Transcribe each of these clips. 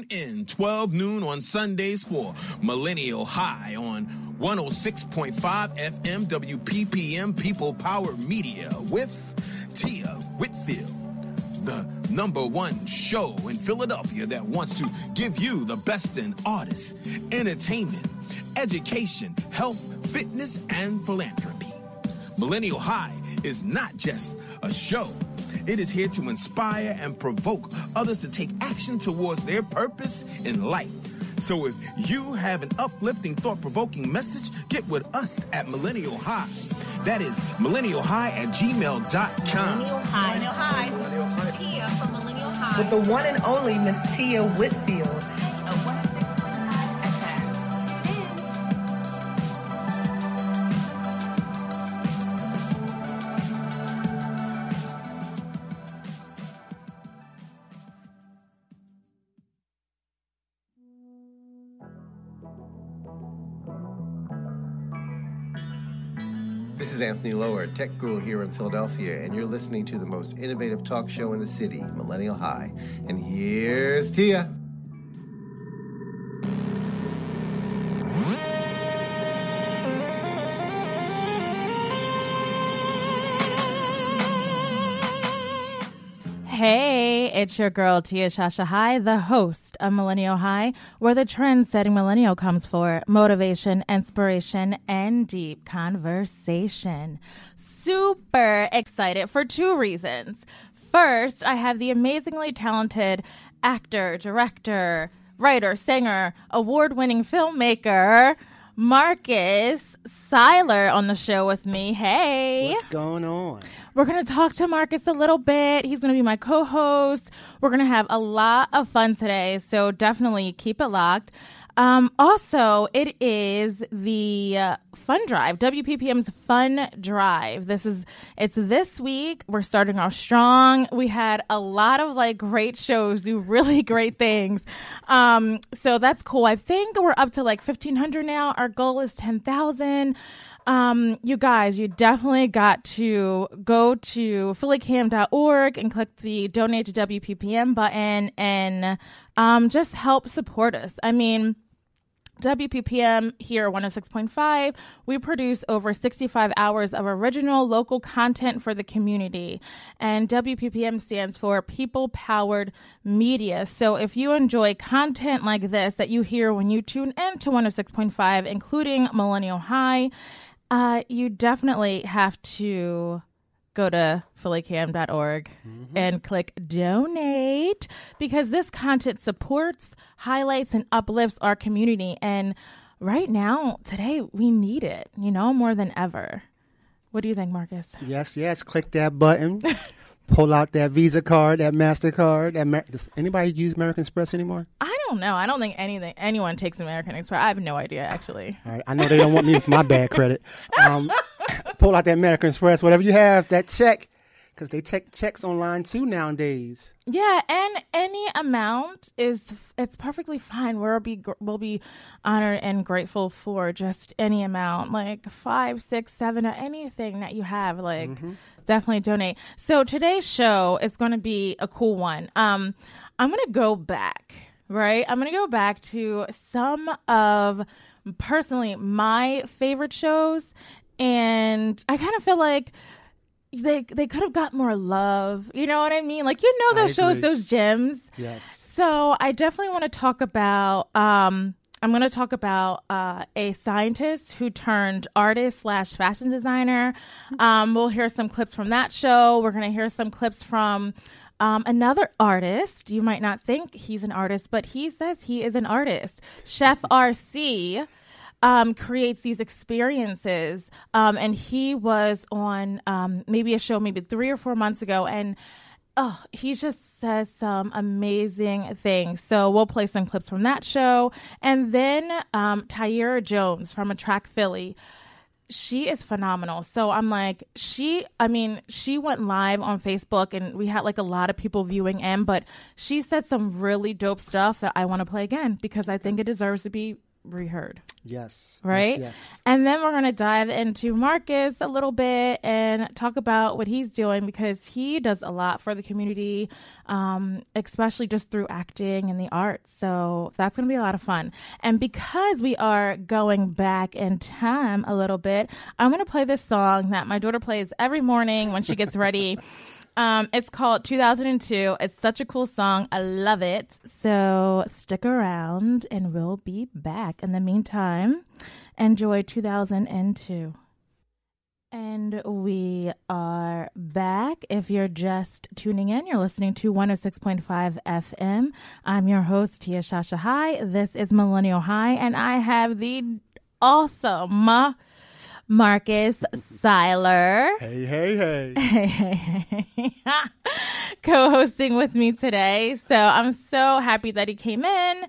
Tune in 12 noon on Sundays for Millennial High on 106.5 FM WPPM People Power Media with Tia Whitfield, the #1 show in Philadelphia that wants to give you the best in artists, entertainment, education, health, fitness, and philanthropy. Millennial High is not just a show. It is here to inspire and provoke others to take action towards their purpose in life. So if you have an uplifting, thought-provoking message, get with us at Millennial High. That is millennialhigh@gmail.com. Millennial High. Millennial High. Millennial High. Tia from Millennial High. With the one and only Miss Tia Whitfield. A 106.5 FM. Tune in. This is Anthony Lower, tech guru here in Philadelphia, and you're listening to the most innovative talk show in the city, Millennial High. And here's Tia. Hey, it's your girl Tia Shashai, the host of Millennial High, where the trend-setting millennial comes for motivation, inspiration, and deep conversation. Super excited for two reasons. First, I have the amazingly talented actor, director, writer, singer, award-winning filmmaker, Marcus Siler on the show with me. Hey. What's going on? We're going to talk to Marcus a little bit. He's going to be my co-host. We're going to have a lot of fun today, so definitely keep it locked. Also, it is the Fun Drive, WPPM's Fun Drive. It's this week. We're starting off strong. We had a lot of great shows do really great things. So that's cool. I think we're up to 1,500 now. Our goal is 10,000. You guys, you definitely got to go to phillycam.org and click the donate to WPPM button and just help support us. I mean, WPPM here, 106.5, we produce over 65 hours of original local content for the community. And WPPM stands for People Powered Media. So if you enjoy content like this that you hear when you tune in to 106.5, including Millennial High, you definitely have to go to phillycam.org and click donate, because this content supports, highlights, and uplifts our community. And right now, today, we need it, more than ever. What do you think, Marcus? Yes. Click that button. Pull out that Visa card, that MasterCard. Does anybody use American Express anymore? I don't know. I don't think anyone takes American Express. I have no idea, actually. All right. I know they don't want me with my bad credit. Pull out that American Express, whatever you have, that check, because they take checks online too nowadays. Yeah, and any amount it's perfectly fine. We'll be honored and grateful for just any amount, like 5, 6, 7, or anything that you have. Definitely donate. So today's show is going to be a cool one. I'm going to go back, right? I'm going to go back to some of personally my favorite shows, and I kind of feel like they could have got more love. You know what I mean? Those shows, those gems. Yes. So I definitely want to talk about, I'm going to talk about a scientist who turned artist/fashion designer. We'll hear some clips from that show. We're going to hear some clips from another artist. You might not think he's an artist, but he says he is an artist. Chef RC creates these experiences. And he was on maybe a show maybe 3 or 4 months ago. And he just says some amazing things. So we'll play some clips from that show. And then Tyra Jones from Attract Philly. She is phenomenal. So I'm like, she went live on Facebook and we had a lot of people viewing in, but she said some really dope stuff that I want to play again because I think it deserves to be reheard. Yes. Right? Yes. And then we're going to dive into Marcus a little bit and talk about what he's doing, because he does a lot for the community, especially just through acting and the arts. So that's going to be a lot of fun. And because we are going back in time a little bit, I'm going to play this song that my daughter plays every morning when she gets ready. It's called 2002. It's such a cool song. I love it. So stick around and we'll be back. In the meantime, enjoy 2002. And we are back. If you're just tuning in, you're listening to 106.5 FM. I'm your host, Tia Shashai. This is Millennial High, and I have the awesome Marcus Siler. Hey. Co-hosting with me today. So I'm so happy that he came in.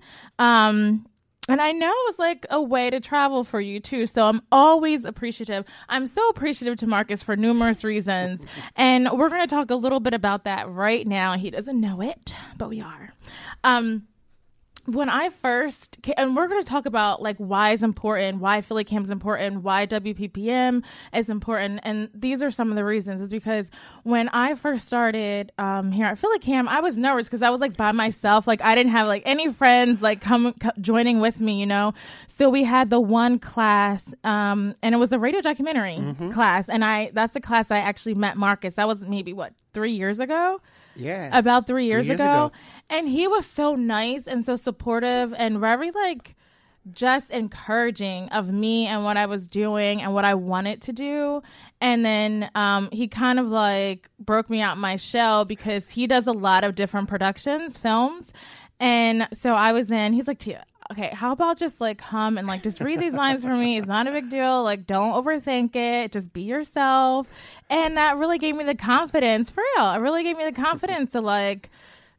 And I know it was like a way to travel for you too. So I'm always appreciative. I'm so appreciative to Marcus for numerous reasons. And we're going to talk a little bit about that right now. He doesn't know it, but we are. When I first came, and we're going to talk about like why it's important, why Philly Cam is important, why WPPM is important. And these are some of the reasons. Is because when I first started here at Philly Cam, I was nervous because I was like by myself. Like I didn't have like any friends like joining with me, you know. So we had the one class and it was a radio documentary class. And that's the class I actually met Marcus. That was maybe 3 years ago? Yeah. About 3 years ago. And he was so nice and so supportive and very like just encouraging of me and what I was doing and what I wanted to do. And then he kind of like broke me out my shell because he does a lot of different productions, films. And so I was he's like, Tia, okay, how about just like come and like just read these lines for me? It's not a big deal. Like, don't overthink it. Just be yourself. And that really gave me the confidence, for real. It really gave me the confidence to like,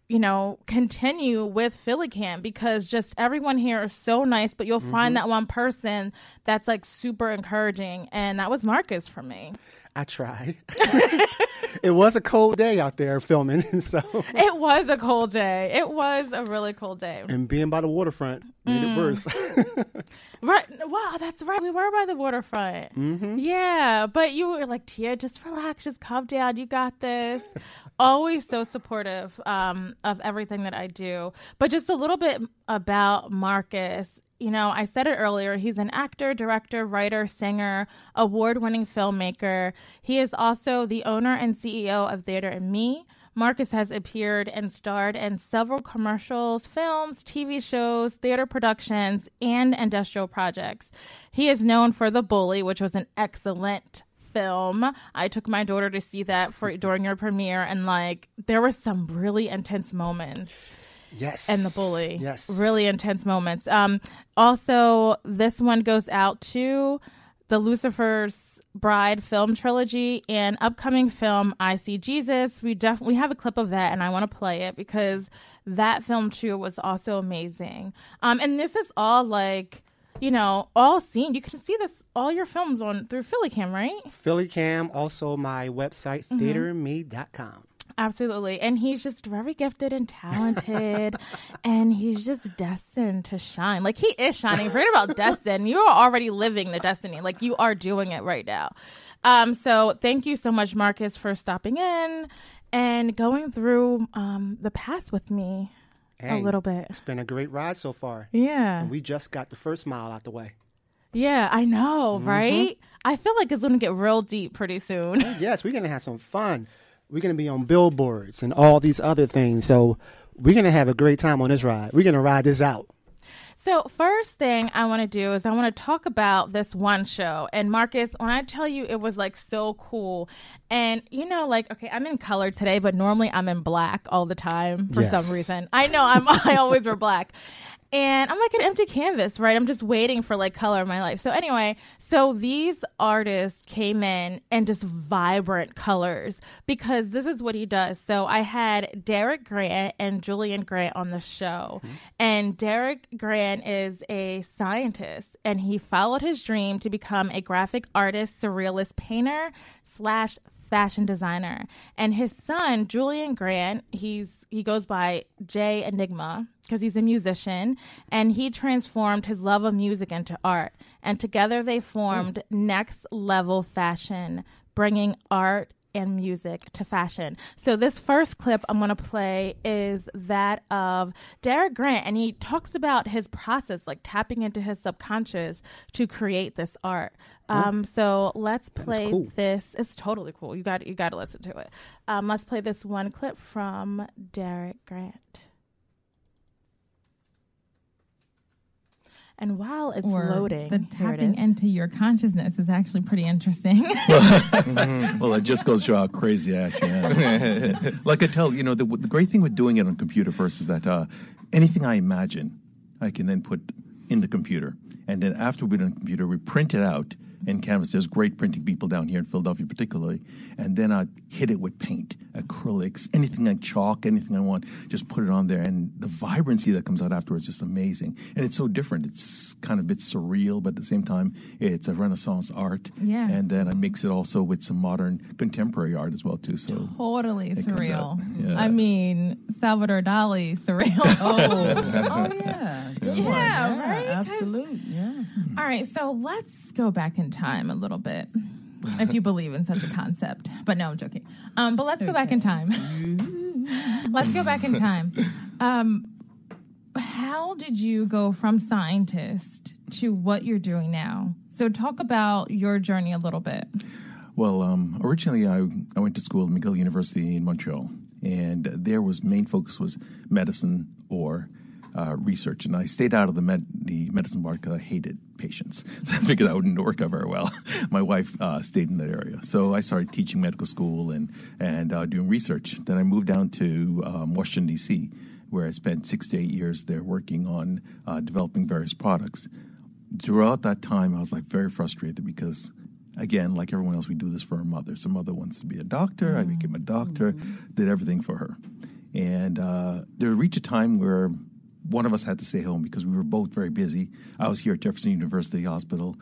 you know, continue with Philly Cam, because just everyone here is so nice, but you'll find that one person that's like super encouraging. And that was Marcus for me. I try. It was a cold day out there filming. So it was a cold day. It was a really cold day. And being by the waterfront made it worse. Right. Wow, that's right. We were by the waterfront. Yeah. But you were like, Tia, just relax. Just calm down. You got this. Always so supportive of everything that I do. But just a little bit about Marcus. You know, I said it earlier. He's an actor, director, writer, singer, award-winning filmmaker. He is also the owner and CEO of Theater and Me. Marcus has appeared and starred in several commercials, films, TV shows, theater productions, and industrial projects. He is known for The Bully, which was an excellent film. I took my daughter to see that during your premiere, and like there were some really intense moments. Yes. And The Bully. Yes. Really intense moments. Also, this one goes out to the Lucifer's Bride film trilogy and upcoming film I See Jesus. We have a clip of that, and I want to play it because that film too was also amazing. And this is all like, you know, all seen. You can see this, all your films through Philly Cam, right? Philly Cam, also my website, theaterandme.com. Absolutely. And he's just very gifted and talented, and he's just destined to shine. Like, he is shining. Forget about destined. You are already living the destiny. Like, you are doing it right now. So thank you so much, Marcus, for stopping in and going through the past with me a little bit. It's been a great ride so far. Yeah. And we just got the first mile out the way. Yeah, I know, right? I feel like it's going to get real deep pretty soon. Yes, we're going to have some fun. We're going to be on billboards and all these other things. So we're going to have a great time on this ride. We're going to ride this out. So first thing I want to do is I want to talk about this one show. And Marcus, when I tell you it was like so cool, and you know, like, okay, I'm in color today, but normally I'm in black all the time for some reason. I know I always wear black. And I'm like an empty canvas, right? I'm just waiting for like color in my life. So anyway, so these artists came in and just vibrant colors, because this is what he does. So I had Derek Grant and Julian Grant on the show. And Derek Grant is a scientist, and he followed his dream to become a graphic artist, surrealist painter / fashion designer. And his son, Julian Grant, he goes by J Enigma because he's a musician, and he transformed his love of music into art. And together they formed Next Level Fashion, bringing art and music to fashion. So this first clip I'm going to play is that of Derek Grant, and he talks about his process, like tapping into his subconscious to create this art. So let's play this. It's totally cool. You got to listen to it. Let's play this one clip from Derek Grant. And while it's loading, the tapping into your consciousness is actually pretty interesting. Well, it just goes to show how crazy I actually am. Like I tell, the great thing with doing it on computer first is that anything I imagine, I can then put in the computer. And then after we do it on the computer, we print it out in Canvas. There's great printing people down here in Philadelphia particularly. And then I hit it with paint, acrylics, anything like chalk, anything I want, just put it on there. And the vibrancy that comes out afterwards is just amazing. And it's so different. It's kind of a bit surreal, but at the same time, it's a Renaissance art. Yeah. And then I mix it also with some modern contemporary art as well, too. So totally surreal. Yeah. I mean, Salvador Dali, surreal. Oh yeah. Good one. Yeah, right? Absolutely. Yeah. All right, so let's go back in time a little bit, if you believe in such a concept. But no, I'm joking. But let's go back in time. Let's go back in time. How did you go from scientist to what you're doing now? So talk about your journey a little bit. Well, originally I went to school at McGill University in Montreal, and there main focus was medicine or research, and I stayed out of the medicine bar because I hated patients. So I figured that wouldn't work out very well. My wife stayed in that area, so I started teaching medical school and doing research. Then I moved down to Washington, D.C., where I spent 6 to 8 years there working on developing various products. Throughout that time, I was very frustrated because, again, like everyone else, we do this for our mother. So mother wants to be a doctor. I became a doctor, did everything for her. And there reached a time where one of us had to stay home because we were both very busy. I was here at Jefferson University Hospital.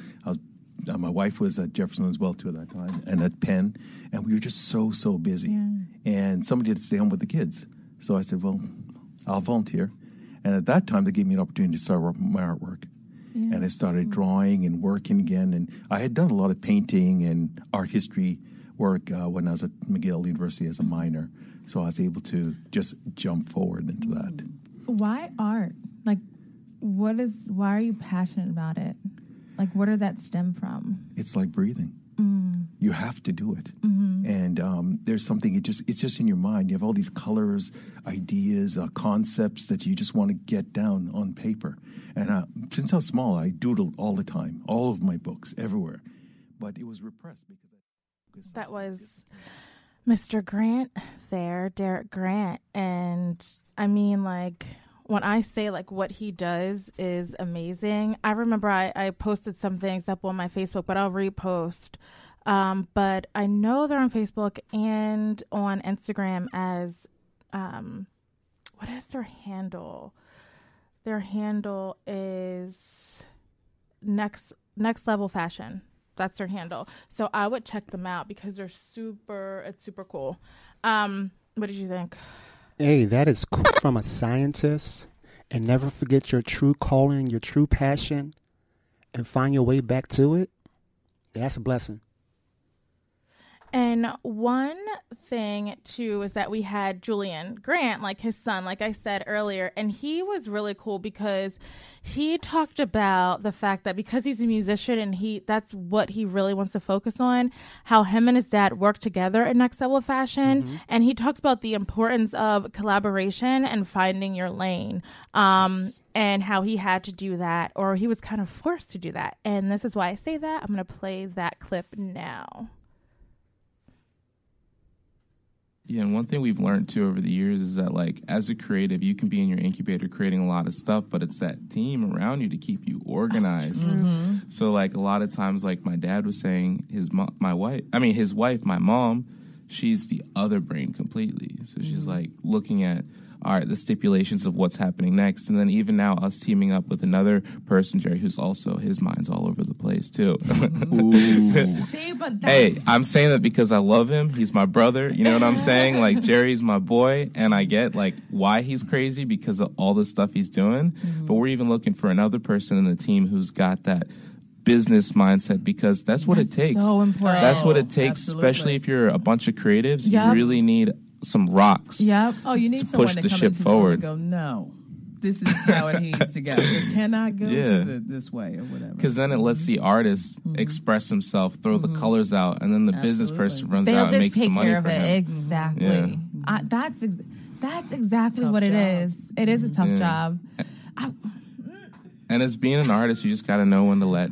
My wife was at Jefferson as well, too, at that time, and at Penn. And we were just so busy. Yeah. And somebody had to stay home with the kids. So I said, well, I'll volunteer. And at that time, they gave me an opportunity to start my artwork. Yeah. And I started drawing and working again. And I had done a lot of painting and art history work when I was at McGill University as a minor. So I was able to just jump forward into that. Why art? Why are you passionate about it? Where did that stem from? It's like breathing. You have to do it. And there's something, it's just in your mind. You have all these colors, ideas, concepts that you just want to get down on paper. And since I was small, I doodled all the time, all of my books, everywhere. But it was repressed because that was Mr. Grant there, Derek Grant. And I mean, when I say what he does is amazing, I remember I posted some things up on my Facebook, but I'll repost. But I know they're on Facebook and on Instagram as, what is their handle? Their handle is Next Level Fashion. That's their handle. So I would check them out because it's super cool. What did you think? Hey, that is cool from a scientist. And never forget your true calling, your true passion, and find your way back to it. That's a blessing. And one thing, too, is that we had Julian Grant, his son, like I said earlier, and he was really cool because he talked about the fact that because he's a musician and that's what he really wants to focus on, how him and his dad work together at Next Level Fashion. And he talks about the importance of collaboration and finding your lane, and how he had to do that, or he was kind of forced to do that. And this is why I say that. I'm going to play that clip now. Yeah, and one thing we've learned, too, over the years is that, as a creative, you can be in your incubator creating a lot of stuff, but it's that team around you to keep you organized. So, a lot of times, my dad was saying, his wife, my mom, she's the other brain completely. So she's, looking at, all right, the stipulations of what's happening next. And then even now, us teaming up with another person, Jerry, who's also, his mind's all over the place, too. See, but Hey, I'm saying that because I love him. He's my brother. You know what I'm saying? Like, Jerry's my boy, and I get, like, why he's crazy because of all the stuff he's doing. But we're even looking for another person in the team who's got that business mindset, because that's what it takes. so important. That's what it takes, Absolutely. especially if you're a bunch of creatives. Yep. You really need some rocks. Yep. Oh, you need to someone push to the come ship into forward. the room and go, no, this is how it needs to go. It cannot go Yeah. this way or whatever. Because then it lets the artist express himself, throw the colors out, and then the business person runs They'll out and just makes the take money care for of it. him. Exactly. Yeah. That's exactly Tough what it job. is. It is a tough Yeah. job. And as being an artist, you just got to know when to let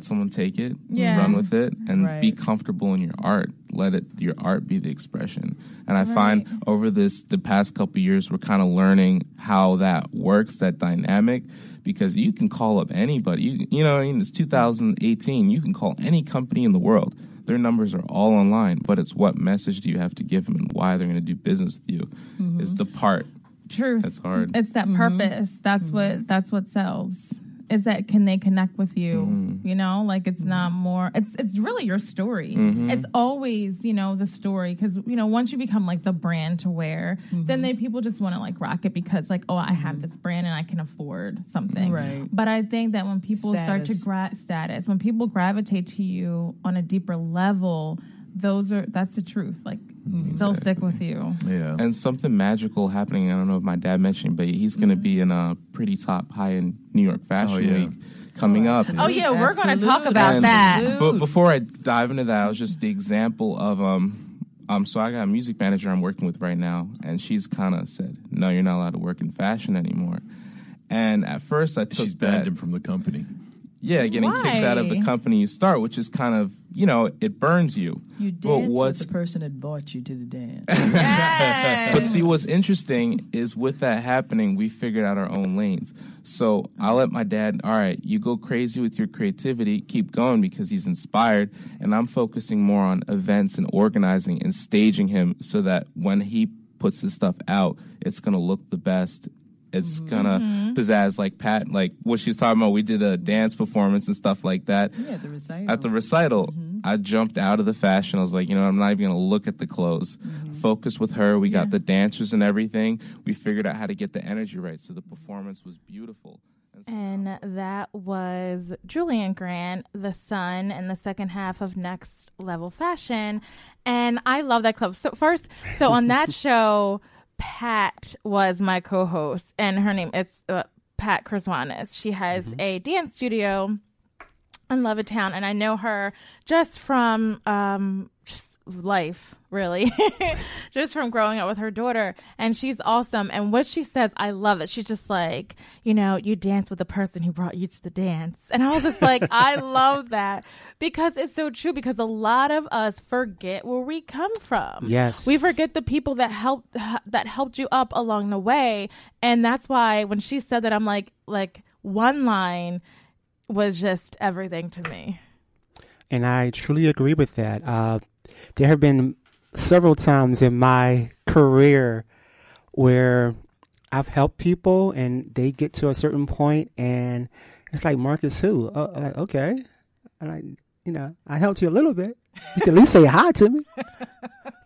someone take it, Yeah. run with it, and be Right. comfortable in your art. Let your art be the expression. And I find over the past couple of years, we're kind of learning how that works, that dynamic, because you can call up anybody. It's 2018. You can call any company in the world. Their numbers are all online, but it's what message do you have to give them and why they're going to do business with you is the part. Truth. That's hard. It's that purpose. That's what sells. Is that can they connect with you? You know, like it's not more. It's really your story. It's always the story, because once you become like the brand to wear, then people just want to like rock it because like, oh, I have this brand and I can afford something. Right. But I think that when people start to when people gravitate to you on a deeper level, that's the truth. Like they'll stick with you. Yeah. And something magical happening. I don't know if my dad mentioned, but he's going to be in a pretty top high-end New York Fashion Week coming up. Oh yeah, we're going to talk Absolutely. about And that. But before I dive into that, I was just the example of so I got a music manager I'm working with right now, and she's kind of said, "No, you're not allowed to work in fashion anymore." And at first, I took She's banned him from the company. Yeah, getting kicked out of the Why? company you start, which is kind of, it burns you. You But dance what's with the person that brought you to the dance. But see, what's interesting is with that happening, we figured out our own lanes. So I let my dad, all right, you go crazy with your creativity, keep going because he's inspired. And I'm focusing more on events and organizing and staging him so that when he puts his stuff out, it's going to look the best. It's gonna pizzazz like Pat, like what she was talking about. We did a dance performance and stuff like that. Yeah, at the recital. At the recital, I jumped out of the fashion. I was like, I'm not even gonna look at the clothes. Focus with her. We got the dancers and everything. We figured out how to get the energy right, so the performance was beautiful. And that was Julian Grant, the son in the second half of Next Level Fashion. And I love that club. So on that show, Pat was my co-host, and her name is Pat Kriswanis. She has a dance studio in Levittown, and I know her just from just life, really, just from growing up with her daughter. And she's awesome. And what she says, I love it. She's just like, you dance with the person who brought you to the dance. And I was just like, I love that, because it's so true, because a lot of us forget where we come from. Yes. We forget the people that helped you up along the way. And that's why when she said that, I'm like one line was just everything to me. And I truly agree with that. There have been several times in my career where I've helped people and they get to a certain point and it's like, Marcus who? Like, okay. And I helped you a little bit. You can at least say hi to me.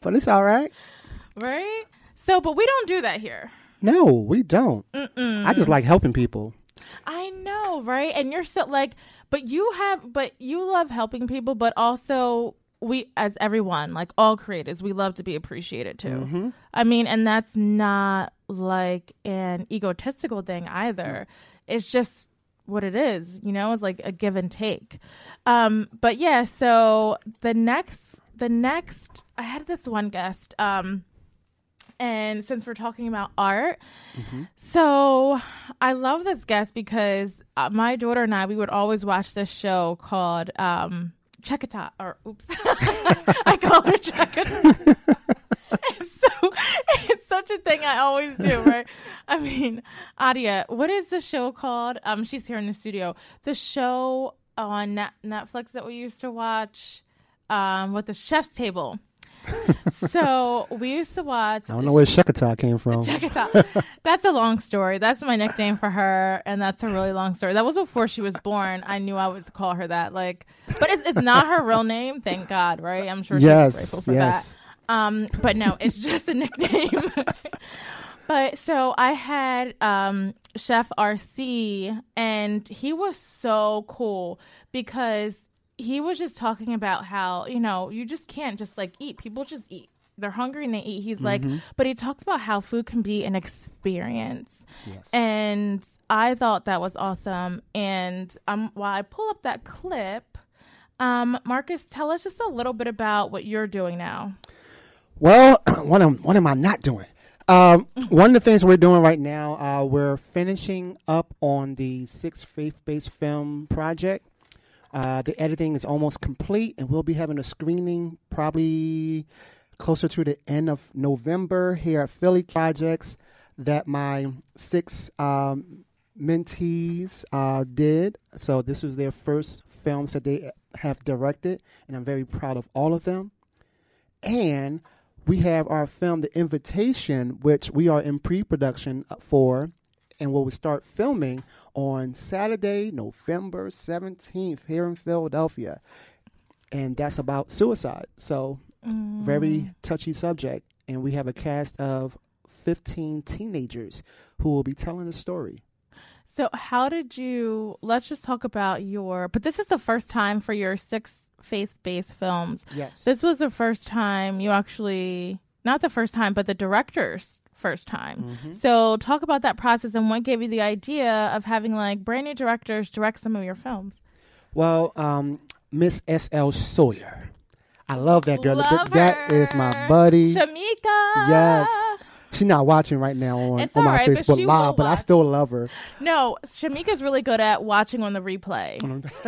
But it's all right. Right? So, but we don't do that here. No, we don't. I just like helping people. I know, right? And you're still like, but you love helping people, but also we, as everyone, like all creatives, we love to be appreciated too. I mean, and that's not like an egotistical thing either. It's just what it is, it's like a give and take. But yeah, so the next, I had this one guest, and since we're talking about art, so I love this guest because my daughter and we would always watch this show called Checkatah, or oops, I call her Checkatah. It's such a thing I always do, right? I mean, Adia, what is the show called? She's here in the studio. The show on Netflix that we used to watch with the Chef's Table. So we used to watch. I don't know where Shakata came from. Shakata. That's a long story. That's my nickname for her, and that's a really long story. That was before she was born. I knew I would call her that. Like, but it's not her real name. Thank God, right? I'm sure she's grateful for that. But no, it's just a nickname. But so I had Chef RC, and he was so cool because he was just talking about how, you just can't just like eat. People just eat. They're hungry and they eat. He's like, but he talks about how food can be an experience. Yes. And I thought that was awesome. And while I pull up that clip, Marcus, tell us just a little bit about what you're doing now. Well, what am I not doing? One of the things we're doing right now, we're finishing up on the 6th faith-based film project. The editing is almost complete, and we'll be having a screening probably closer to the end of November here at Philly Projects that my 6 mentees did. So this was their first films that they have directed, and I'm very proud of all of them. And we have our film, The Invitation, which we are in pre-production for, and we'll start filming on Saturday, November 17th here in Philadelphia. And that's about suicide. So very touchy subject. And we have a cast of 15 teenagers who will be telling the story. So let's just talk about but this is the first time for your 6 faith-based films. Yes. This was the first time not the first time, but the director's first time. So talk about that process and what gave you the idea of having like brand new directors direct some of your films. Well, Miss S.L. Sawyer. I love that girl. Love that her. is my buddy. Shamika. Yes. She's not watching right now on my right, Facebook Live, but I still love her. No, Shamika's really good at watching on the replay.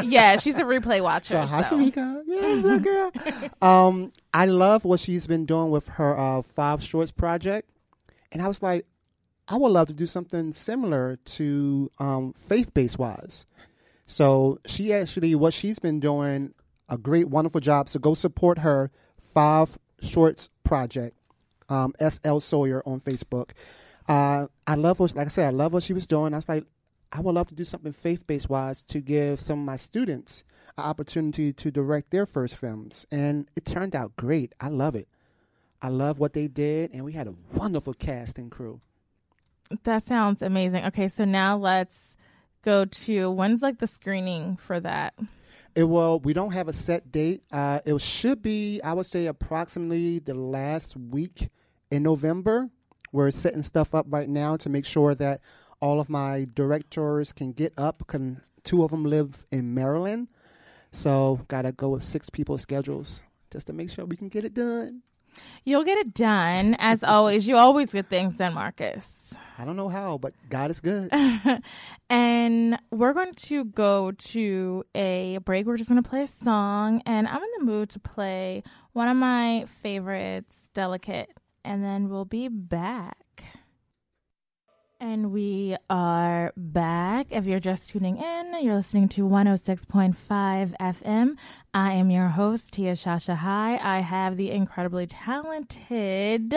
Yeah, she's a replay watcher. So, hi, Shamika. Yes, girl. I love what she's been doing with her 5 Shorts project. And I was like, I would love to do something similar to faith-based wise. So what she's been doing, a great, wonderful job. So go support her 5 Shorts project, S.L. Sawyer on Facebook. I love what she was doing. I was like, I would love to do something faith-based wise to give some of my students an opportunity to direct their first films. And it turned out great. I love it. I love what they did, and we had a wonderful cast and crew. That sounds amazing. Okay, so now let's go to when's like the screening for that? We don't have a set date. It should be, I would say, approximately the last week in November. We're setting stuff up right now to make sure that all of my directors can get up. 2 of them live in Maryland, so gotta go with 6 people's schedules just to make sure we can get it done. You'll get it done, as always. You always get things done, Marcus. I don't know how, but God is good. And we're going to go to a break. We're just going to play a song, and I'm in the mood to play one of my favorites, Delicate, and then we'll be back. And we are back. If you're just tuning in, you're listening to 106.5 FM. I am your host, Tia Shashai. I have the incredibly talented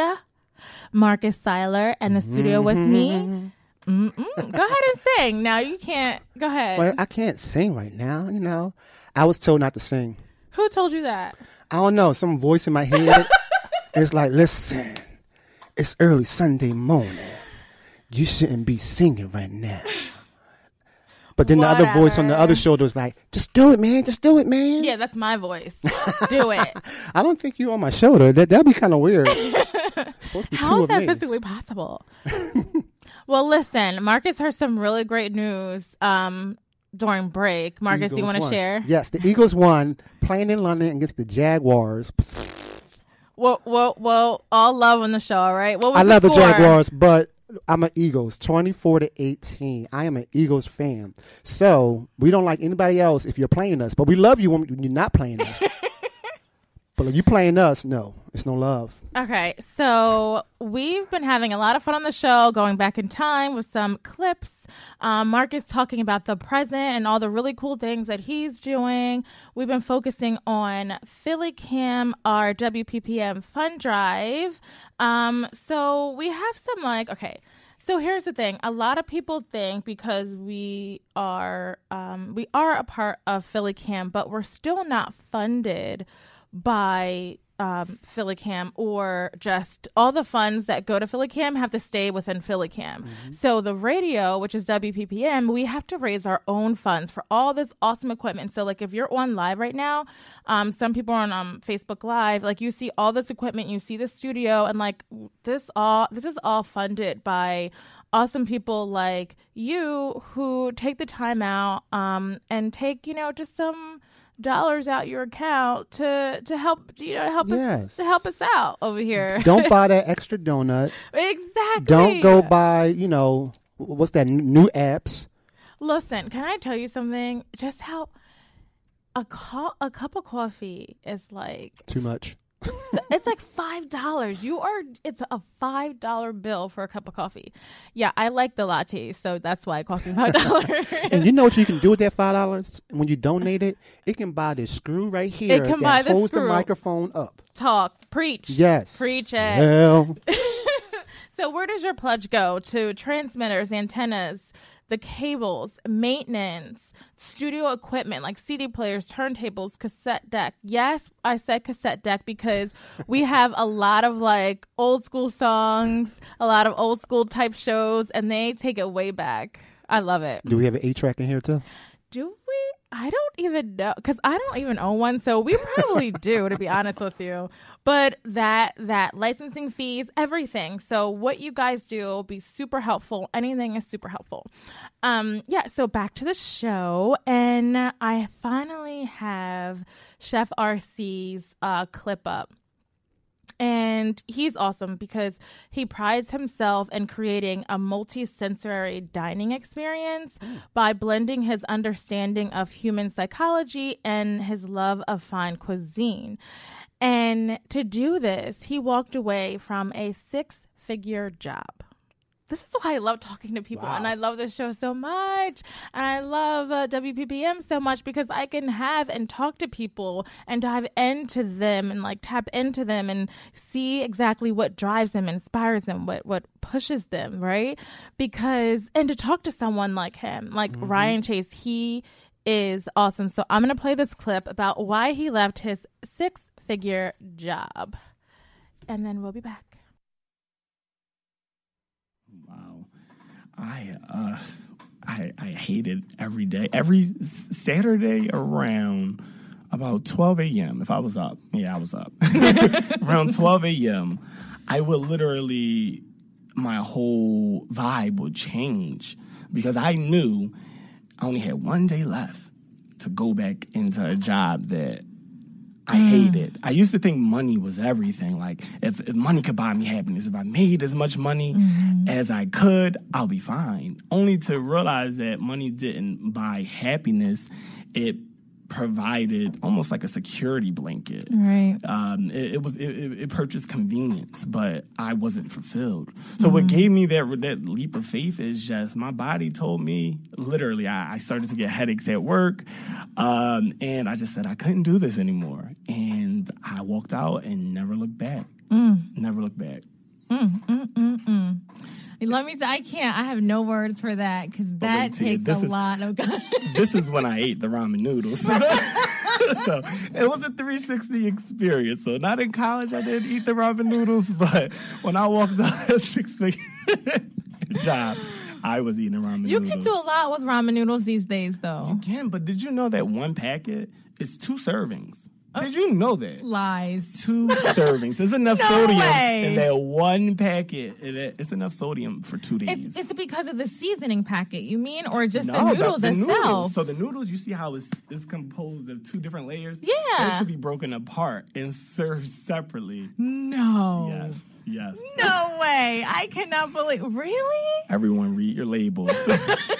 Marcus Siler in the studio with me. Go ahead and sing. Now you can't. Go ahead. Well, I can't sing right now. I was told not to sing. Who told you that? I don't know. Some voice in my head is like, listen, it's early Sunday morning. You shouldn't be singing right now. But then the other voice on the other shoulder was like, just do it, man. Just do it, man. Yeah, that's my voice. Do it. I don't think you on my shoulder. That'd be kind of weird. How is that physically possible? Well, listen, Marcus heard some really great news during break. Marcus, you want to share? Yes, the Eagles won, playing in London against the Jaguars. Well, all love on the show, all right? What was I love the the Jaguars, but I'm an Eagles, 24-18. I am an Eagles fan. So we don't like anybody else if you're playing us, but we love you when you're not playing us. But if you playing us, no, it's no love. Okay, so we've been having a lot of fun on the show, going back in time with some clips. Marcus talking about the present and all the really cool things that he's doing. We've been focusing on Philly Cam, our WPPM fund drive. So we have some so here's the thing. A lot of people think because we are a part of Philly Cam, but we're still not funded by Philly Cam, or just all the funds that go to Philly Cam have to stay within Philly Cam. Mm-hmm. So the radio, which is WPPM, we have to raise our own funds for all this awesome equipment. So like if you're on live right now, some people are on Facebook Live, like you see all this equipment, you see the studio, and like this is all funded by awesome people like you who take the time out and take, just some dollars out your account to help us out over here. Don't buy that extra donut. Exactly. Don't go buy, what's that, new apps. Listen, can I tell you something? Just how a cup of coffee is like too much. So it's like $5. It's a $5 bill for a cup of coffee. Yeah, I like the latte, so that's why it cost me $5. And you know what you can do with that $5 when you donate it? It can buy this screw right here that holds the microphone up. Talk, preach. Yes, preach it. Well. So where does your pledge go? To transmitters, antennas, the cables, maintenance, studio equipment like CD players, turntables, cassette deck. Yes, I said cassette deck because we have a lot of like old school songs, a lot of old school type shows, and they take it way back. I love it. Do we have an 8-track in here too? Do we? I don't even know because I don't even own one, so we probably do, to be honest with you. But that licensing fees, everything. So what you guys do will be super helpful. Anything is super helpful. So back to the show, and I finally have Chef RC's clip up. And he's awesome because he prides himself in creating a multi-sensory dining experience by blending his understanding of human psychology and his love of fine cuisine. And to do this, he walked away from a 6-figure job. This is why I love talking to people, and I love this show so much, and I love WPPM so much because I can have and talk to people and dive into them and like tap into them and see exactly what drives them, inspires them, what pushes them, right? And to talk to someone like him, like Ryan Chase, he is awesome. So I'm going to play this clip about why he left his 6-figure job, and then we'll be back. Wow. I hated every day. Every Saturday around about 12 a.m. if I was up. Yeah, I was up. Around 12 a.m., I would literally, my whole vibe would change because I knew I only had one day left to go back into a job that I hated. I used to think money was everything. Like, if money could buy me happiness, if I made as much money as I could, I'll be fine. Only to realize that money didn't buy happiness. It provided almost like a security blanket. Right. It purchased convenience, but I wasn't fulfilled. So what gave me that leap of faith is just my body told me, literally, I started to get headaches at work, and I just said I couldn't do this anymore. And I walked out and never looked back. Never looked back. Let me say, I have no words for that because that takes a lot of guts. This is when I ate the ramen noodles. So it was a 360 experience. So not in college, I didn't eat the ramen noodles, but when I walked out of 6-figure job, I was eating ramen noodles. You can do a lot with ramen noodles these days, though. You can, but did you know that one packet is 2 servings? Did you know that? Lies. 2 servings. There's enough sodium in that one packet. It's enough sodium for 2 days. It's because of the seasening packet, you mean? Or just the noodles itself? Noodles. So the noodles, you see how it's composed of 2 different layers? Yeah. They're to be broken apart and served separately. No. Yes. Yes. No way. I cannot believe. Really? Everyone read your labels.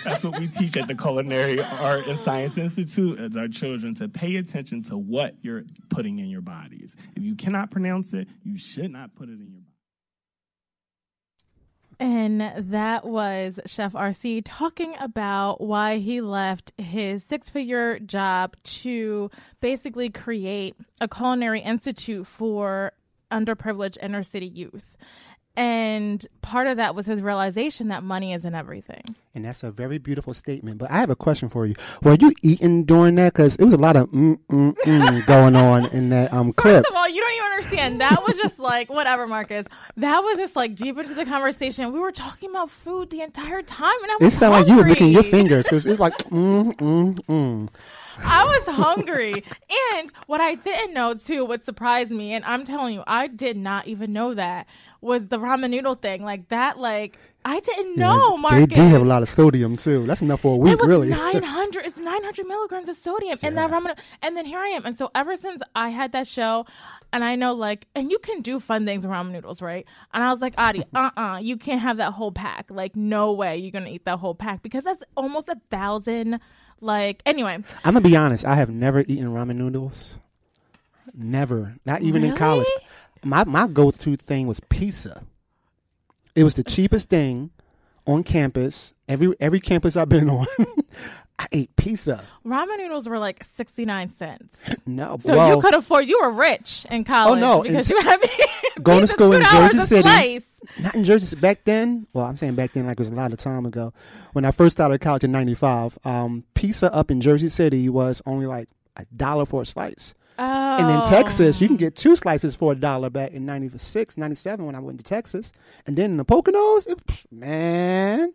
That's what we teach at the Culinary Art and Science Institute as our children, to pay attention to what you're putting in your bodies. If you cannot pronounce it, you should not put it in your body. And that was Chef RC talking about why he left his 6-figure job to basically create a culinary institute for underprivileged inner city youth. And part of that was his realization that money isn't everything. And that's a very beautiful statement. But I have a question for you. Were you eating during that? Because it was a lot of going on in that clip. First of all, you don't even understand. That was just like, whatever, Marcus. That was just like deep into the conversation. We were talking about food the entire time. And I was It sounded like you was licking your fingers because it was like, I was hungry. And what I didn't know, too, what surprised me, and I'm telling you, I did not even know that, was the ramen noodle thing. Like that, like, I didn't know, Marcus. They do have a lot of sodium, too. That's enough for a week, it was really. 900. It's 900 milligrams of sodium in that ramen. And then here I am. And so ever since I had that show, and I know, like, and you can do fun things with ramen noodles, right? And I was like, Adi, you can't have that whole pack. Like, no way you're going to eat that whole pack because that's almost 1,000. Like, anyway. I'm going to be honest. I have never eaten ramen noodles. Never. Not even in college. My go-to thing was pizza. It was the cheapest thing on campus. Every campus I've been on, I ate pizza. Ramen noodles were like 69 cents. No. So you could afford, you were rich in college. Oh, no. Because you had going to school in Jersey City. Slice. Not in Jersey City. Back then, well, I'm saying back then like it was a lot of time ago. When I first started college in 95, pizza up in Jersey City was only like $1 for a slice. Oh. And in Texas, you can get 2 slices for $1 back in 96, 97 when I went to Texas. And then in the Poconos, man.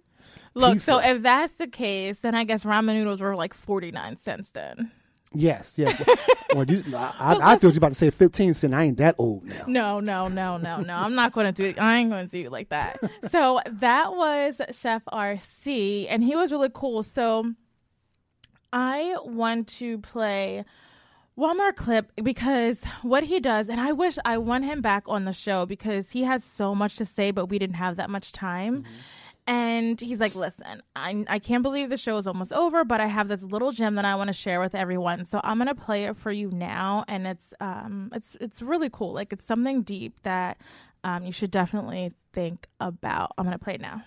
Look, pizza. so if that's the case, then I guess ramen noodles were like 49 cents then. Yes. Well, I thought you were about to say 15 cents. I ain't that old now. No. I'm not going to do it. I ain't going to do it like that. So that was Chef RC, and he was really cool. So I want to play one more clip because what he does, and I wish I want him back on the show because he has so much to say, but we didn't have that much time. Mm-hmm. And he's like, listen, I can't believe the show is almost over, but I have this little gem that I want to share with everyone. So I'm going to play it for you now. And it's really cool. Like, it's something deep that you should definitely think about. I'm going to play it now.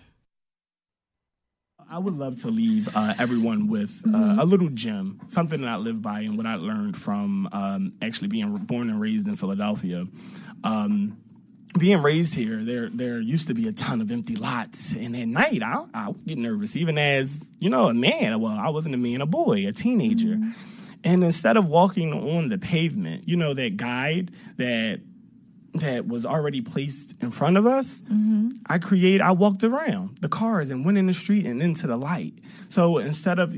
I would love to leave everyone with a little gem, something that I live by and what I learned from actually being born and raised in Philadelphia. Being raised here, there used to be a ton of empty lots. And at night, I would get nervous, even as, a man. Well, I wasn't a man, a boy, a teenager. Mm-hmm. And instead of walking on the pavement, that guide that was already placed in front of us, mm-hmm. I walked around the cars and went in the street and into the light. So instead of,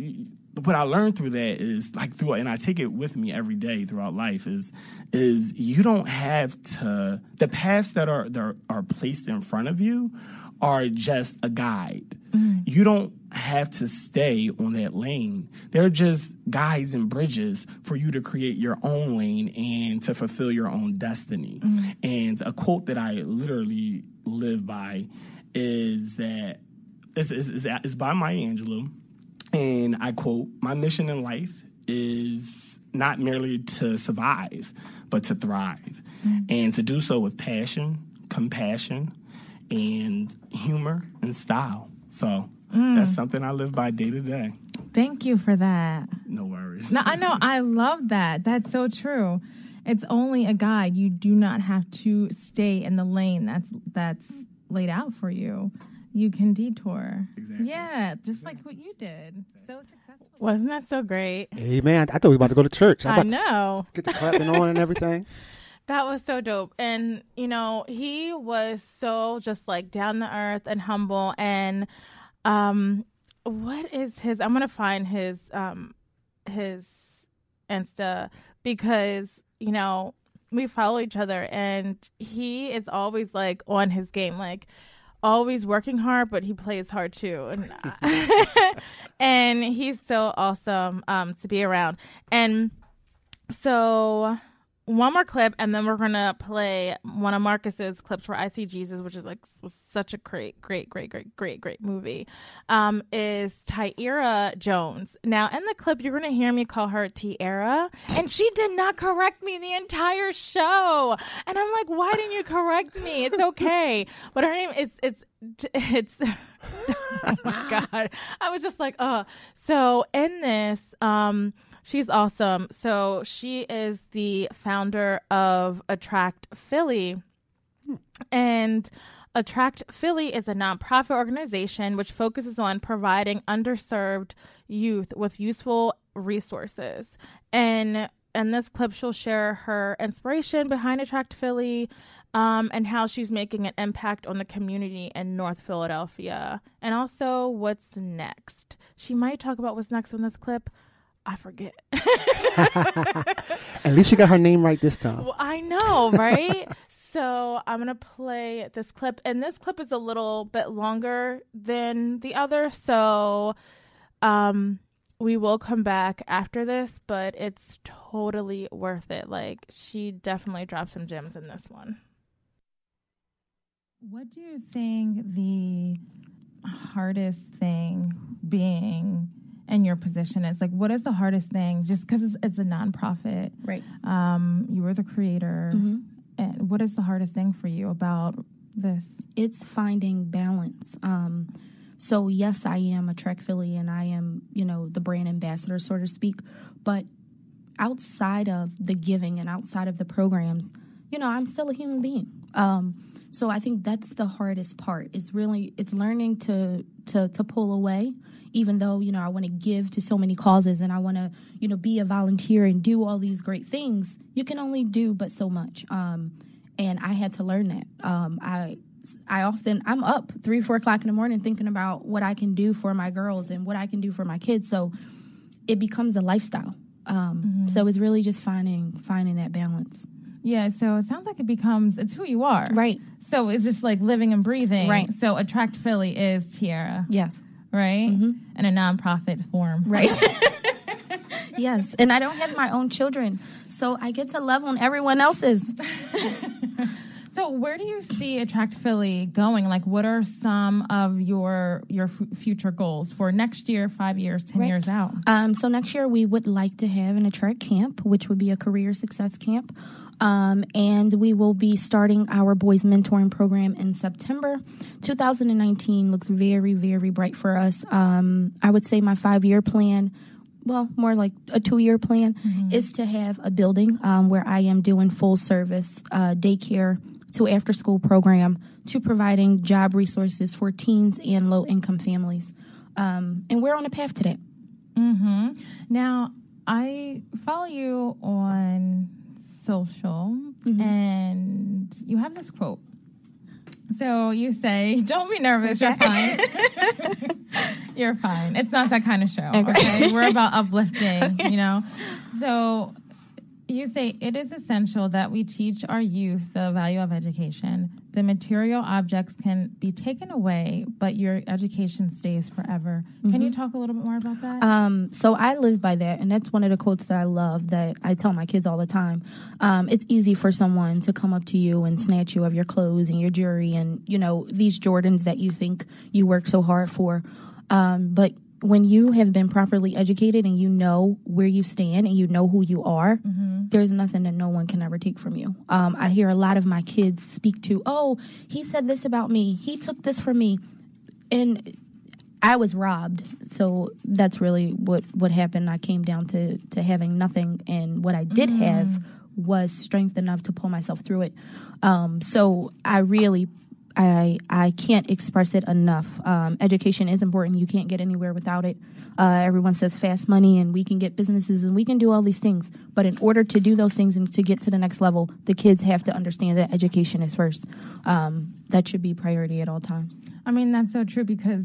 what I learned through that is and I take it with me every day throughout life is you don't have to, the paths that are placed in front of you are just a guide. Mm-hmm. You don't have to stay on that lane. They're just guides and bridges for you to create your own lane and to fulfill your own destiny. Mm-hmm. And a quote that I literally live by is that it's by Maya Angelou. And I quote, "My mission in life is not merely to survive, but to thrive. Mm-hmm. And to do so with passion, compassion, and humor and style." So that's something I live by day to day. Thank you for that. No worries. No, I know. I love that. That's so true. It's only a guide. You do not have to stay in the lane that's laid out for you. You can detour. Exactly. Yeah, just like what you did. So successful. Wasn't that so great? Hey, man, I thought we were about to go to church. I know. Get the clapping on and everything. That was so dope. And, he was so just like down to earth and humble. And what is his, I'm going to find his Insta because, we follow each other and he is always like on his game, like always working hard, but he plays hard too. And, and he's so awesome to be around. And so one more clip, and then we're gonna play one of Marcus's clips for I See Jesus, which is was such a great movie. Is Tyera Jones. Now in the clip, you're gonna hear me call her Tiara, and she did not correct me the entire show, and I'm like, why didn't you correct me? It's okay, but her name it's oh my God, I was just like, so in this, she's awesome. So she is the founder of Attract Philly. And Attract Philly is a nonprofit organization which focuses on providing underserved youth with useful resources. And in this clip, she'll share her inspiration behind Attract Philly, and how she's making an impact on the community in North Philadelphia. And also what's next. She might talk about what's next in this clip. I forget. At least you got her name right this time. Well, I know, right? So I'm going to play this clip. And this clip is a little bit longer than the other. So we will come back after this, but it's totally worth it. Like, she definitely dropped some gems in this one. What do you think the hardest thing being in your position is? Like, what is the hardest thing? Just because it's a nonprofit, right? You were the creator. Mm-hmm. And what is the hardest thing for you about this? It's finding balance. So yes, I am Attract Philly, and I am, the brand ambassador, so to speak. But outside of the giving and outside of the programs, I'm still a human being. So I think that's the hardest part. It's learning to pull away, even though, I want to give to so many causes and I want to, be a volunteer and do all these great things. You can only do but so much. And I had to learn that. I'm up 3-4 o'clock in the morning thinking about what I can do for my girls and what I can do for my kids. So it becomes a lifestyle. So it's really just finding that balance. Yeah, so it sounds like it's who you are. Right. So it's just like living and breathing. Right. So Attract Philly is Tiara. Yes. Right? Mm-hmm. In a nonprofit form. Right. Yes. And I don't have my own children, so I get to love on everyone else's. So where do you see Attract Philly going? Like, what are some of your future goals for next year, 5 years, 10 years out? So next year we would like to have an Attract camp, which would be a career success camp. And we will be starting our boys mentoring program in September. 2019 looks very, very bright for us. I would say my 5-year plan, well, more like a 2-year plan, is to have a building where I am doing full service daycare to after school program to providing job resources for teens and low income families. And we're on a path to that. Mm-hmm. Now, I follow you on social, and you have this quote. So you say, "Don't be nervous, you're fine." You're fine. It's not that kind of show, okay? We're about uplifting, So you say, "It is essential that we teach our youth the value of education. The material objects can be taken away, but your education stays forever." Can you talk a little bit more about that? So I live by that, and that's one of the quotes that I love that I tell my kids all the time. It's easy for someone to come up to you and snatch you of your clothes and your jewelry and, these Jordans that you think you work so hard for. But when you have been properly educated and you know where you stand and you know who you are, there's nothing that no one can ever take from you. I hear a lot of my kids speak to, "Oh, he said this about me. He took this from me." And I was robbed. So that's really what happened. I came down to having nothing. And what I did have was strength enough to pull myself through it. So I really... I can't express it enough. Education is important. You can't get anywhere without it. Everyone says fast money and we can get businesses and we can do all these things. But in order to do those things and to get to the next level, the kids have to understand that education is first. That should be priority at all times. I mean, that's so true because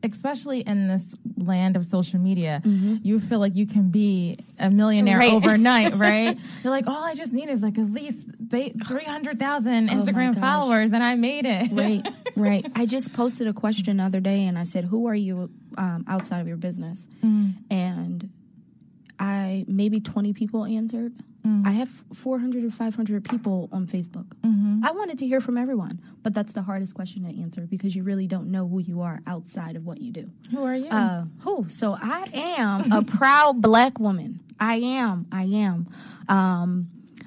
especially in this land of social media, you feel like you can be a millionaire overnight, right? You're like, all I just need is like at least 300,000 Instagram followers and I made it. Right. I just posted a question the other day and I said, who are you outside of your business? And maybe 20 people answered. I have 400 or 500 people on Facebook. I wanted to hear from everyone, but that's the hardest question to answer because you really don't know who you are outside of what you do. Who are you? So I am a proud Black woman. I am. I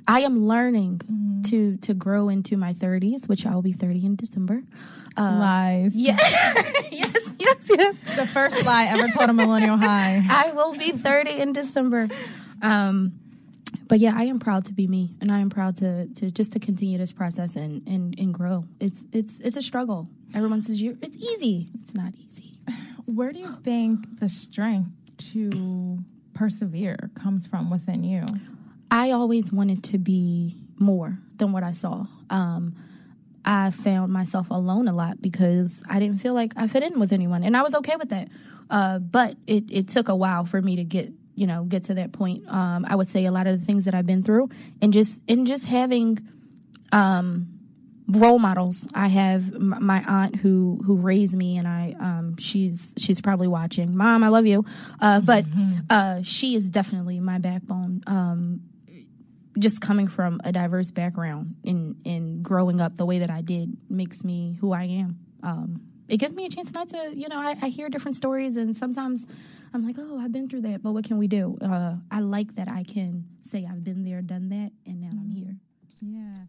am learning to grow into my 30s, which I will be 30 in December. Lies. Yeah. yes. The first lie ever told a Millennial High. I will be 30 in December. But yeah, I am proud to be me, and I am proud to continue this process and grow. It's a struggle. Everyone says it's easy. It's not easy. Where do you think the strength to persevere comes from within you? I always wanted to be more than what I saw. I found myself alone a lot because I didn't feel like I fit in with anyone, and I was okay with that. But it took a while for me to get to that point. I would say a lot of the things that I've been through, and just having role models. I have my aunt who raised me, and she's probably watching. Mom, I love you, but she is definitely my backbone. Just coming from a diverse background and growing up the way that I did makes me who I am. It gives me a chance not to, I hear different stories, and sometimes I'm like, oh, I've been through that, but what can we do? I like that I can say I've been there, done that, and now I'm here. Yeah.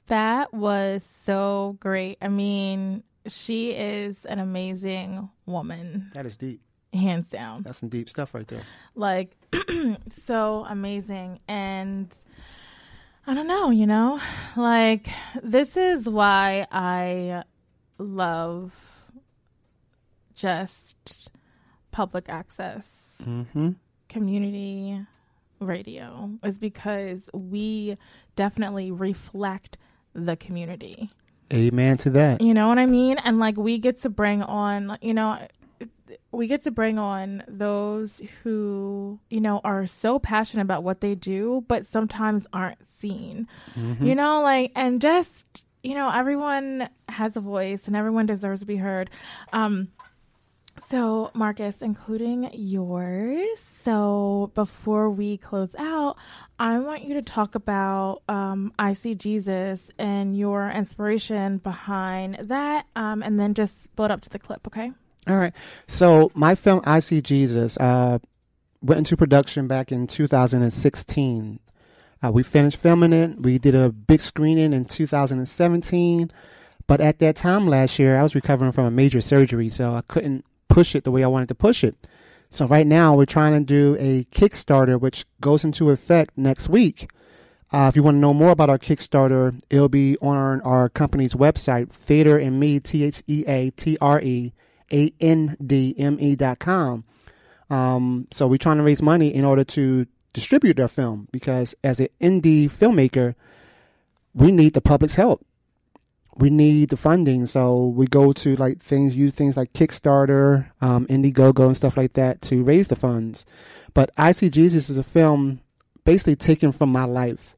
That was so great. I mean, she is an amazing woman. That is deep. Hands down. That's some deep stuff right there. Like, so amazing. And I don't know, like, this is why I love just public access community radio, is because we definitely reflect the community. Amen to that. You know what I mean? And like, we get to bring on, those who, are so passionate about what they do, but sometimes aren't seen, and just, everyone has a voice and everyone deserves to be heard. So Marcus, including yours. So before we close out, I want you to talk about I See Jesus and your inspiration behind that, and then just build up to the clip, okay? All right. So my film, I See Jesus, went into production back in 2016. We finished filming it. We did a big screening in 2017. But at that time last year, I was recovering from a major surgery, so I couldn't push it the way I wanted to push it. So right now, we're trying to do a Kickstarter, which goes into effect next week. If you want to know more about our Kickstarter, it'll be on our company's website, theaterandme, theaterandme.com. So we're trying to raise money in order to distribute our film, because as an indie filmmaker, we need the public's help. We need the funding. So we go to use things like Kickstarter, Indiegogo and stuff like that to raise the funds. But I See Jesus is a film basically taken from my life.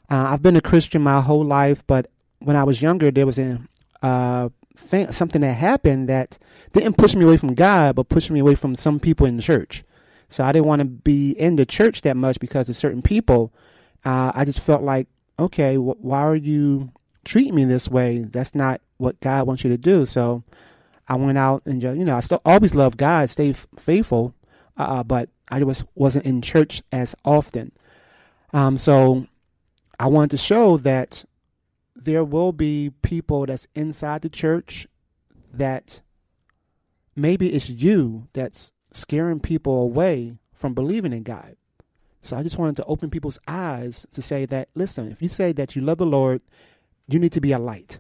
I've been a Christian my whole life, but when I was younger, there was something that happened that didn't push me away from God, but pushed me away from some people in the church. So I didn't want to be in the church that much because of certain people. I just felt like, okay, why are you treating me this way? That's not what God wants you to do. So I went out and just, I still always love God, stay faithful, but I just wasn't in church as often. So I wanted to show that there will be people that's inside the church that maybe it's you that's scaring people away from believing in God. So I just wanted to open people's eyes to say that, listen, if you say that you love the Lord, you need to be a light,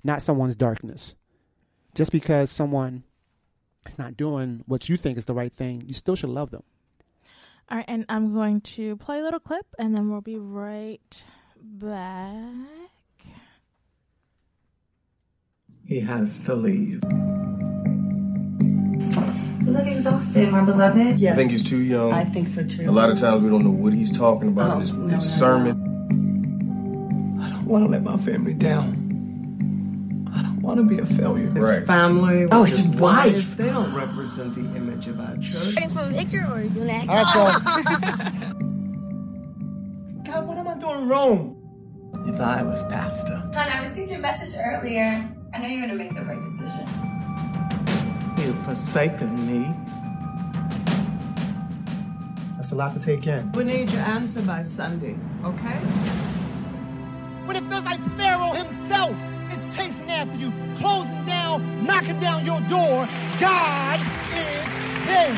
not someone's darkness. Just because someone is not doing what you think is the right thing, you still should love them. All right, and I'm going to play a little clip, and then we'll be right back. He has to leave. You look exhausted, my beloved. Yes. I think he's too young. I think so too. A lot of times we don't know what he's talking about in his sermon. I don't want to let my family down. I don't want to be a failure. His family. Oh, his wife. They don't represent the image of our church. Starting from a picture or doing an from Rome. If I was pastor. Hon, I received your message earlier. I know you're gonna make the right decision. You've forsaken me. That's a lot to take in. We need your answer by Sunday, okay? When it feels like Pharaoh himself is chasing after you, closing down, knocking down your door, God is there.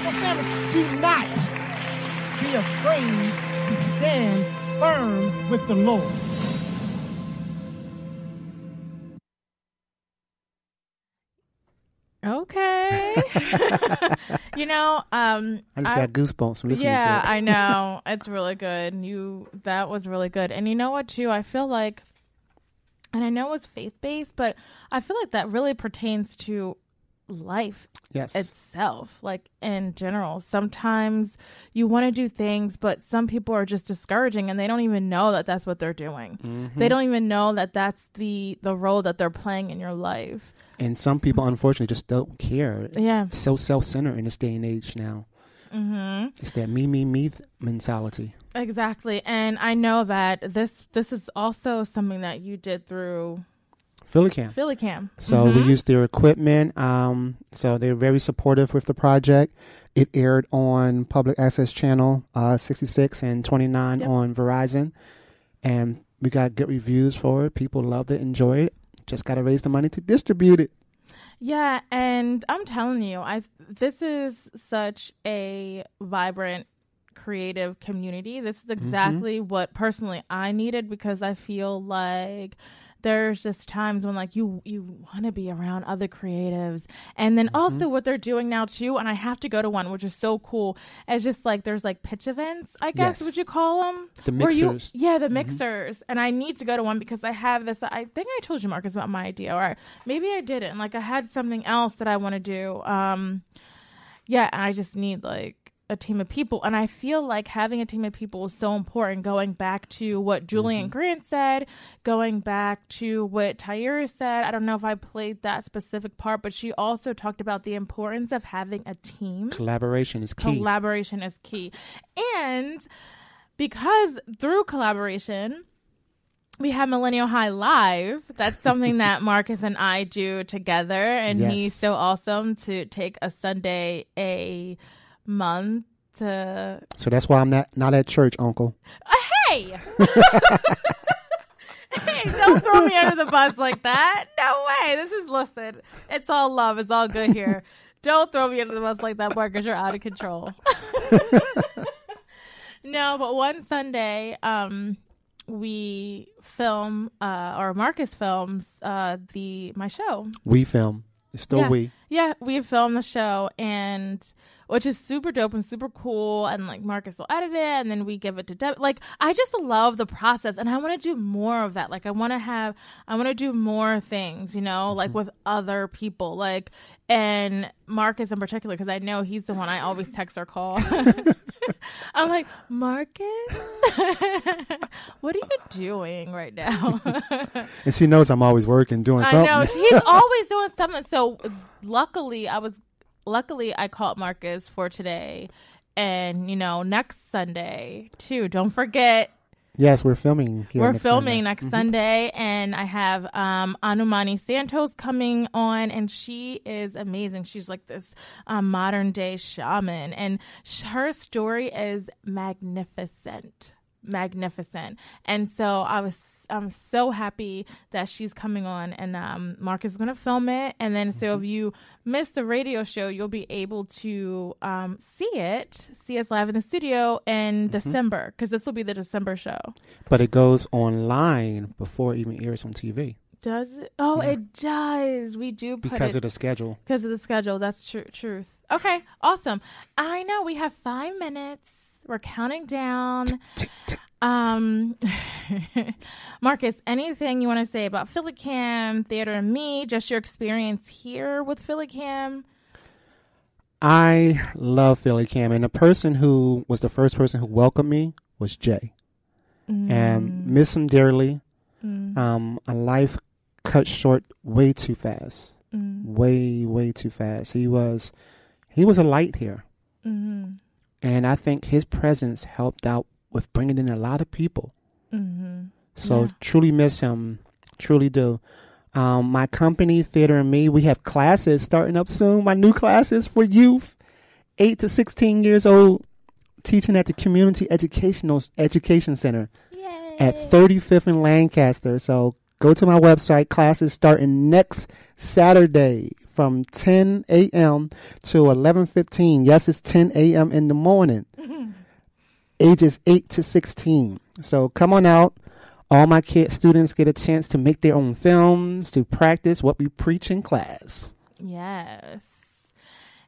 So family, do not be afraid to stand firm with the Lord. Okay. I just got goosebumps from listening to it. Yeah, I know. It's really good. That was really good. And you know what, too? I feel like, and I know it's faith-based, but I feel like that really pertains to life itself, like in general. Sometimes you want to do things, but some people are just discouraging and they don't even know that that's what they're doing. Mm-hmm. They don't even know that that's the role that they're playing in your life. And some people, unfortunately, just don't care. Yeah. It's so self-centered in this day and age now. Mm-hmm. It's that me mentality. Exactly. And I know that this is also something that you did through PhillyCam. So we used their equipment. So they're very supportive with the project. It aired on Public Access Channel 66 and 29 on Verizon. And we got good reviews for it. People loved it, enjoyed it. Just got to raise the money to distribute it. Yeah, and I'm telling you, this is such a vibrant, creative community. This is exactly what personally I needed, because I feel like there's just times when like you want to be around other creatives, and then also what they're doing now too. And I have to go to one, which is so cool. It's just like there's like pitch events, I guess would you call them? The mixers. The mixers. And I need to go to one because I have this. I think I told you, Marcus, about my idea, or maybe I didn't. Like I had something else that I want to do. And I just need like a team of people, and I feel like having a team of people is so important. Going back to what Julian Grant said, going back to what Tyra said, I don't know if I played that specific part, but she also talked about the importance of having a team. Collaboration is key. And because through collaboration we have Millennial High Live. That's something that Marcus and I do together, and he's so awesome to take a Sunday a month to... So that's why I'm not at church, Uncle. Hey! Hey, don't throw me under the bus like that. No way. Listen, it's all love. It's all good here. Don't throw me under the bus like that, Marcus. You're out of control. No, but one Sunday, we film, or Marcus films my show. We film. It's still we. Yeah, we filmed the show, and which is super dope and super cool. And like Marcus will edit it, and then we give it to Deb. Like I just love the process, and I want to do more of that. Like I want to do more things, like with other people, like, and Marcus in particular, because I know he's the one I always text or call. I'm like, Marcus, what are you doing right now? And she knows I'm always working, doing something. I know he's always doing something. So luckily I called Marcus for today, and next Sunday too. Don't forget. Yes, we're filming. We're filming next Sunday, and I have Anumani Santos coming on, and she is amazing. She's like this modern day shaman, and her story is magnificent. And so I'm so happy that she's coming on, and Mark is going to film it, and then so if you missed the radio show, you'll be able to see us live in the studio in December, because this will be the December show. But it goes online before it even airs on TV. Does it? Oh, yeah. It does. We do put because of the schedule. Because of the schedule. That's truth. Okay, awesome. I know we have 5 minutes. We're counting down. Marcus, anything you want to say about PhillyCam, Theater and Me, just your experience here with PhillyCam? I love PhillyCam, and the person who was the first person who welcomed me was Jay. And miss him dearly. A life cut short way too fast. Way too fast. He was a light here. And I think his presence helped out with bringing in a lot of people. Mm-hmm. So truly miss him. Truly do. My company, Theater and Me, we have classes starting up soon. My new classes for youth, 8 to 16 years old, teaching at the Community Education Center at 35th and Lancaster. So go to my website. Classes starting next Saturday from 10 a.m. to 11:15. Yes, it's 10 a.m. in the morning. Ages 8 to 16. So come on out. All my students get a chance to make their own films, to practice what we preach in class. Yes.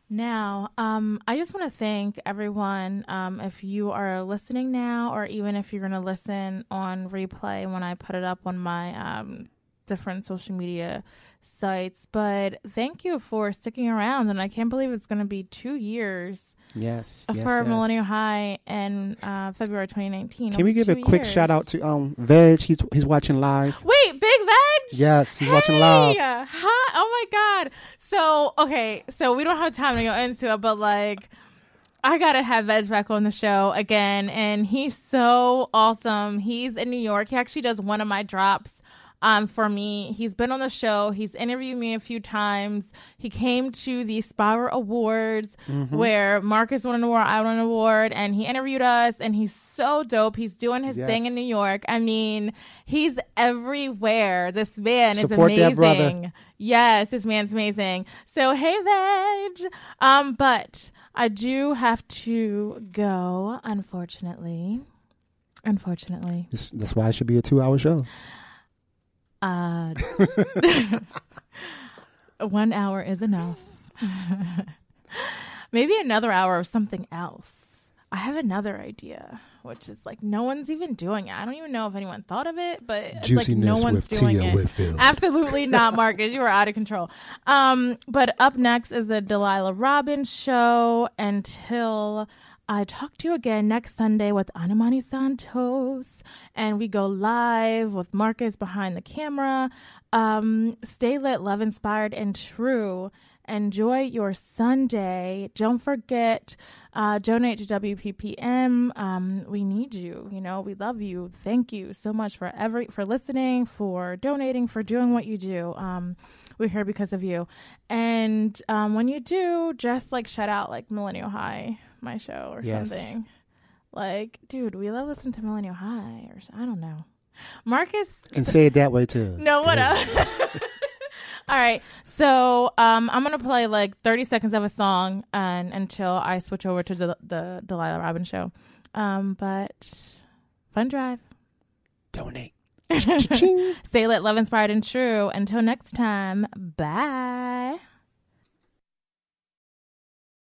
Now, I just want to thank everyone. If you are listening now, or even if you're going to listen on replay when I put it up on my different social media sites. But thank you for sticking around. And I can't believe it's going to be 2 years. Yes. For Millennial High in February 2019. Can we give a quick shout out to Veg? He's watching live. Wait, Big Veg? Yes, he's watching live. Hi. Oh my God. So we don't have time to go into it, but like, I gotta have Veg back on the show again, and he's so awesome. He's in New York. He actually does one of my drops. For me, he's been on the show. He's interviewed me a few times. He came to the Spiral Awards where Marcus won an award, I won an award, and he interviewed us, and he's so dope. He's doing his thing in New York. I mean, he's everywhere. This man Support is amazing. That brother. Yes, this man's amazing. So, hey, Veg. But I do have to go, unfortunately. That's why it should be a 2-hour show. 1 hour is enough. Maybe another hour of something else. I have another idea, which is like no one's even doing it. I don't even know if anyone thought of it, but it's like no one's doing it. Whitfield. Absolutely not, Marcus. You are out of control. But up next is the Delilah Robbins show until I talk to you again next Sunday with Anamani Santos, and we go live with Marcus behind the camera. Stay lit, love inspired, and true. Enjoy your Sunday. Don't forget, donate to WPPM. We need you. You know, we love you. Thank you so much for listening, for donating, for doing what you do. We're here because of you. And when you do, just like shout out like Millennial High, my show, or something. Like, dude, we love listening to Millennial High, or I don't know. Marcus. And say it that way too. No, what up? All right. So I'm going to play like 30 seconds of a song until I switch over to the Delilah Robbins show. But fun drive. Donate. Stay lit, love inspired, and true. Until next time, bye.